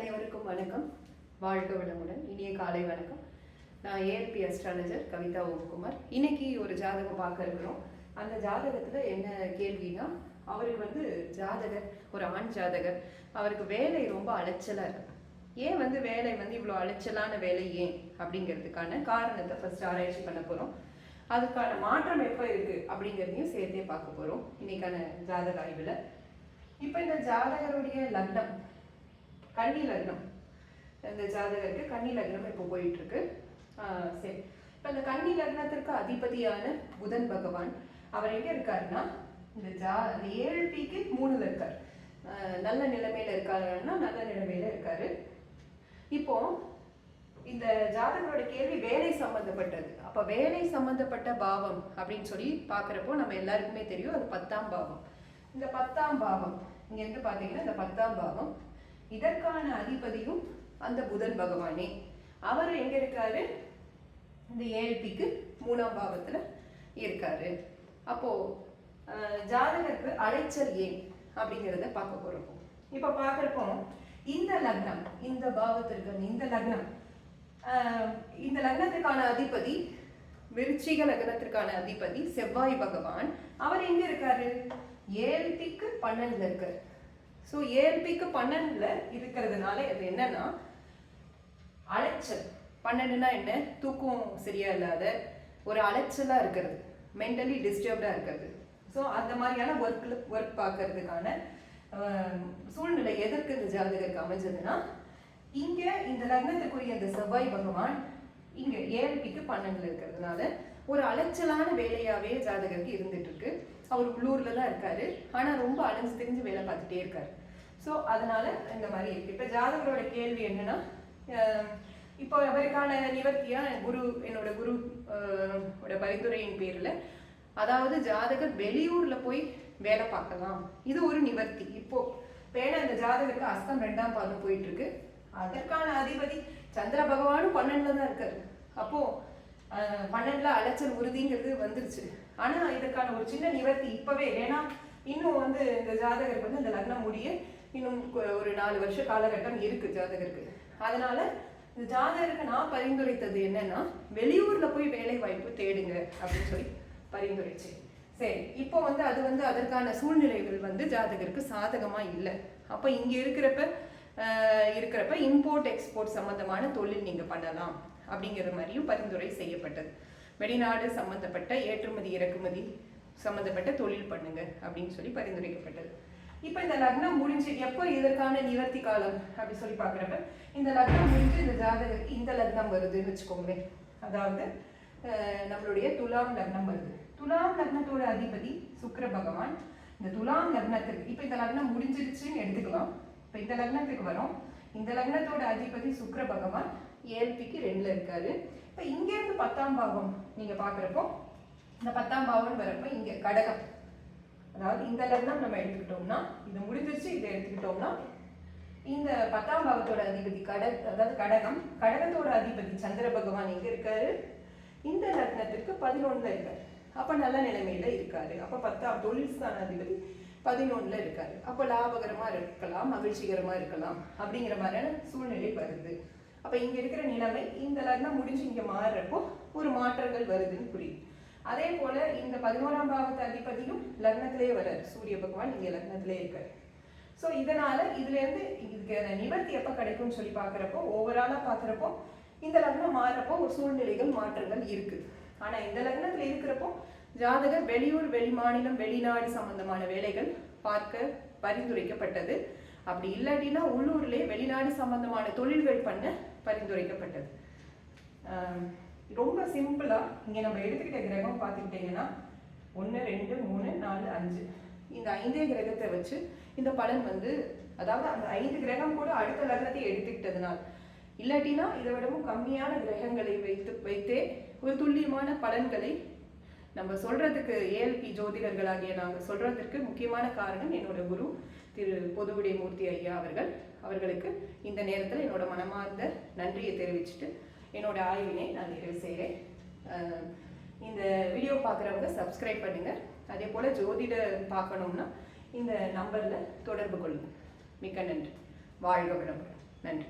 அனைவருக்கும் வணக்கம். வாழ்க வளமுடன். இனிய காலை வணக்கம். நான் ஏஎல்பி அஸ்ட்ராலஜர் கவிதா ஓம்குமார். இன்னைக்கு ஒரு ஜாதகம் பார்க்க இருக்கிறோம். அந்த ஜாதகத்துல என்ன கேள்வினா, அவருக்கு ஜாதகர் ஒரு ஆண் ஜாதகர், அவருக்கு வேலை ரொம்ப அலைச்சலா இருக்கு. ஏன் வேலை இவ்வளோ அலைச்சலான வேலை ஏன் அப்படிங்கிறதுக்கான காரணத்தை ஃபர்ஸ்ட் ஆராய்ச்சி பண்ண போறோம். அதுக்கான மாற்றம் எப்போ இருக்கு அப்படிங்கிறதையும் சேர்த்தே பார்க்க போறோம் இன்னைக்கான ஜாதக ஆய்வுல. இப்போ இந்த ஜாதகருடைய லக்னம் கன்னி லக்னம், இந்த ஜாதகருக்கு கன்னி லக்னம் இப்போ போயிட்டு இருக்கு. சரி, இப்போ இந்த கன்னி லக்னத்திற்கு அதிபதியான புதன் பகவான் அவர் எங்க இருக்காருன்னா, இந்த 7Pக்கு 3ல இருக்காரு. நல்ல நிலைமையில இருக்காருன்னா நல்ல நிலைமையில இருக்காரு. இப்போ இந்த ஜாதகரோட கேள்வி வேலை சம்பந்தப்பட்டது. அப்ப வேலை சம்பந்தப்பட்ட பாவம் அப்படின்னு சொல்லி பாக்குறப்போ நம்ம எல்லாருக்குமே தெரியும், அது 10ஆம் பாவம். இந்த 10ஆம் பாவம் இங்க இருந்து பாத்தீங்கன்னா, இந்த 10ஆம் பாவம் இதற்கான அதிபதியும் அந்த புதன் பகவானே. அவர் எங்க இருக்காரு, இந்த 7Pக்கு 3ஆம் பாவத்துல இருக்காரு. அப்போ ஜாதகருக்கு அலைச்சல் ஏன் அப்படிங்கிறத பார்க்க போறோம். இப்ப பாக்குறப்போ இந்த லக்னம், இந்த பாவத்திற்கு இந்த லக்னத்துக்கான அதிபதி, விருச்சிக லக்னத்திற்கான அதிபதி செவ்வாய் பகவான். அவர் எங்க இருக்காரு, 7Pக்கு 12ல இருக்காரு. ஸோ 7Pக்கு 12ல இருக்கிறதுனால அது என்னன்னா அலைச்சல். 12னா என்ன, தூக்கம் சரியா இல்லாத ஒரு அலைச்சலா இருக்கிறது, மென்டலி டிஸ்டர்ப்டா இருக்கிறது. ஸோ அந்த மாதிரியான ஒர்க் பார்க்கறதுக்கான சூழ்நிலை எதற்கு இந்த ஜாதகருக்கு அமைஞ்சதுன்னா, இங்க இந்த லக்னத்துக்குரிய இந்த செவ்வாய் பகவான் இங்க 7Pக்கு 12ல இருக்கிறதுனால ஒரு அலைச்சலான வேலையாவே ஜாதகருக்கு இருந்துட்டு இருக்கு. அவர் உள்ளூர்ல தான் இருக்காரு, ஆனா ரொம்ப அலைஞ்சு தெரிஞ்சு வேலை பார்த்துட்டே இருக்காரு. ஸோ அதனால இந்த மாதிரி இருக்கு. இப்ப ஜாதகரோட கேள்வி என்னன்னா, இப்போ அவருக்கான நிவர்த்தியா என்னோட குரு பரிந்துரையின் பேர்ல, அதாவது ஜாதகர் வெளியூர்ல போய் வேலை பார்க்கலாம், இது ஒரு நிவர்த்தி. இப்போ பேன இந்த ஜாதகருக்கு அஸ்தம் 2ஆம் பாதம் போயிட்டு இருக்கு. அதற்கான அதிபதி சந்திர பகவானும் 12ல தான் இருக்காரு. அப்போ 12ல அலைச்சல் உறுதிங்கிறது வந்துருச்சு. ஆனா இதற்கான ஒரு சின்ன நிவர்த்தி இப்பவே, ஏன்னா இன்னும் இந்த ஜாதகருக்கு இந்த லக்னம் முடிய இன்னும் ஒரு 4 வருஷ காலகட்டம் இருக்கு ஜாதகருக்கு. அதனால இந்த ஜாதகருக்கு நான் பரிந்துரைத்தது என்னன்னா, வெளியூர்ல போய் வேலை வாய்ப்பு தேடுங்க அப்படின்னு சொல்லி பரிந்துரைச்சு. சரி, இப்போ அது அதற்கான சூழ்நிலைகள் ஜாதகருக்கு சாதகமா இல்லை. அப்ப இங்க இருக்கிறப்ப இம்போர்ட் எக்ஸ்போர்ட் சம்பந்தமான தொழில் நீங்க பண்ணலாம் அப்படிங்கிற மாதிரியும் பரிந்துரை செய்யப்பட்டது. வெளிநாடு சம்பந்தப்பட்ட ஏற்றுமதி இறக்குமதி சம்பந்தப்பட்ட தொழில் பண்ணுங்க அப்படின்னு சொல்லி பரிந்துரைக்கப்பட்டது. இப்ப இந்த லக்னம் முடிஞ்சு எப்போ இதற்கான நிவர்த்தி காலம் அப்படி சொல்லி பாக்குறப்ப, இந்த லக்னம் முடிஞ்சு இந்த ஜாதகருக்கு இந்த லக்னம் வருதுன்னு வச்சுக்கோங்களேன். அதாவது நம்மளுடைய துலாம் லக்னம் வருது. துலாம் லக்னத்தோட அதிபதி சுக்கிர பகவான். இந்த துலாம் லக்னத்திற்கு இப்ப இந்த லக்னம் முடிஞ்சிருச்சுன்னு எடுத்துக்கலாம். இப்ப இந்த லக்னத்துக்கு வரும். இந்த லக்னத்தோட அதிபதி சுக்கிர பகவான் 7Pக்கு 2ல இருக்காரு. இப்ப இங்க இருந்து 10ஆம் பாவம் நீங்க பாக்குறப்போ, இந்த 10ஆம் பாவம் வரப்ப இங்க கடகம், அதாவது இந்த லக்னம் நம்ம எடுத்துக்கிட்டோம்னா, இது முடிஞ்சிருச்சு, இதை எடுத்துக்கிட்டோம்னா இந்த 10ஆம் பாவத்தோட அதிபதி அதாவது கடகத்தோட அதிபதி சந்திர பகவான் எங்க இருக்காரு, இந்த லக்னத்துக்கு 11ல இருக்காரு. அப்ப நல்ல நிலைமையில இருக்காரு. அப்ப 10ஆம் தொழில் ஸ்தான அதிபதி 11ல இருக்காரு. அப்ப லாபகரமா இருக்கலாம், மகிழ்ச்சிகரமா இருக்கலாம் அப்படிங்கிற மாதிரியான சூழ்நிலை வருது. அப்ப இங்க இருக்கிற நிலைமை இந்த லக்னம் முடிஞ்சு இங்க மாறுறப்போ ஒரு மாற்றங்கள் வருதுன்னு புரியுது. அதே போல இந்த 11ஆம் பாவத்து அதிபதியும் லக்னத்திலேயே வர்றாரு, சூரிய பகவான் இங்க லக்னத்திலே இருக்காரு. ஸோ இதனால இதுல இருந்து இதுக்கு நிவர்த்தி எப்ப கிடைக்கும்னு சொல்லி பாக்குறப்போ, ஓவராலா பாக்குறப்போ இந்த லக்னம் மாறுறப்போ ஒரு சூழ்நிலைகள் மாற்றங்கள் இருக்கு. ஆனா இந்த லக்னத்துல இருக்கிறப்போ ஜாதகர் வெளியூர், வெளிமாநிலம், வெளிநாடு சம்பந்தமான வேலைகள் பார்க்க பரிந்துரைக்கப்பட்டது. அப்படி இல்லாட்டினா உள்ளூர்லேயே வெளிநாடு சம்பந்தமான தொழில்கள் பண்ண பரிந்துரைக்கப்பட்டது. ரொம்ப சிம்பிளா இங்க நம்ம எடுத்துக்கிட்ட கிரகம் பார்த்துக்கிட்டீங்கன்னா 1 2 3 4 5 இந்த 5 கிரகத்தை வச்சு இந்த பலன் அதாவது அந்த 5 கிரகம் கூட அடுத்த லக்னத்தை எடுத்துக்கிட்டதுனால, இல்லாட்டினா இதை விடவும் கம்மியான கிரகங்களை வைத்தே ஒரு துல்லியமான பலன்களை நம்ம சொல்றதுக்கு ஏஎல்பி ஜோதிடர்களாகிய நாங்கள் சொல்றதுக்கு முக்கியமான காரணம் என்னோட குரு திரு பொதுவுடை மூர்த்தி ஐயா அவர்களுக்கு இந்த நேரத்தில் என்னோட மனமார்ந்த நன்றியை தெரிவிச்சுட்டு என்னோட ஆய்வினை நான் நிறைவு செய்கிறேன். இந்த வீடியோ பார்க்குறவங்க சப்ஸ்கிரைப் பண்ணுங்க. அதே போல் ஜோதிட பார்க்கணும்னா இந்த நம்பரில் தொடர்பு கொள்ளுங்க. மிக்க நன்றி. வாழ்க வளமுடன். நன்றி.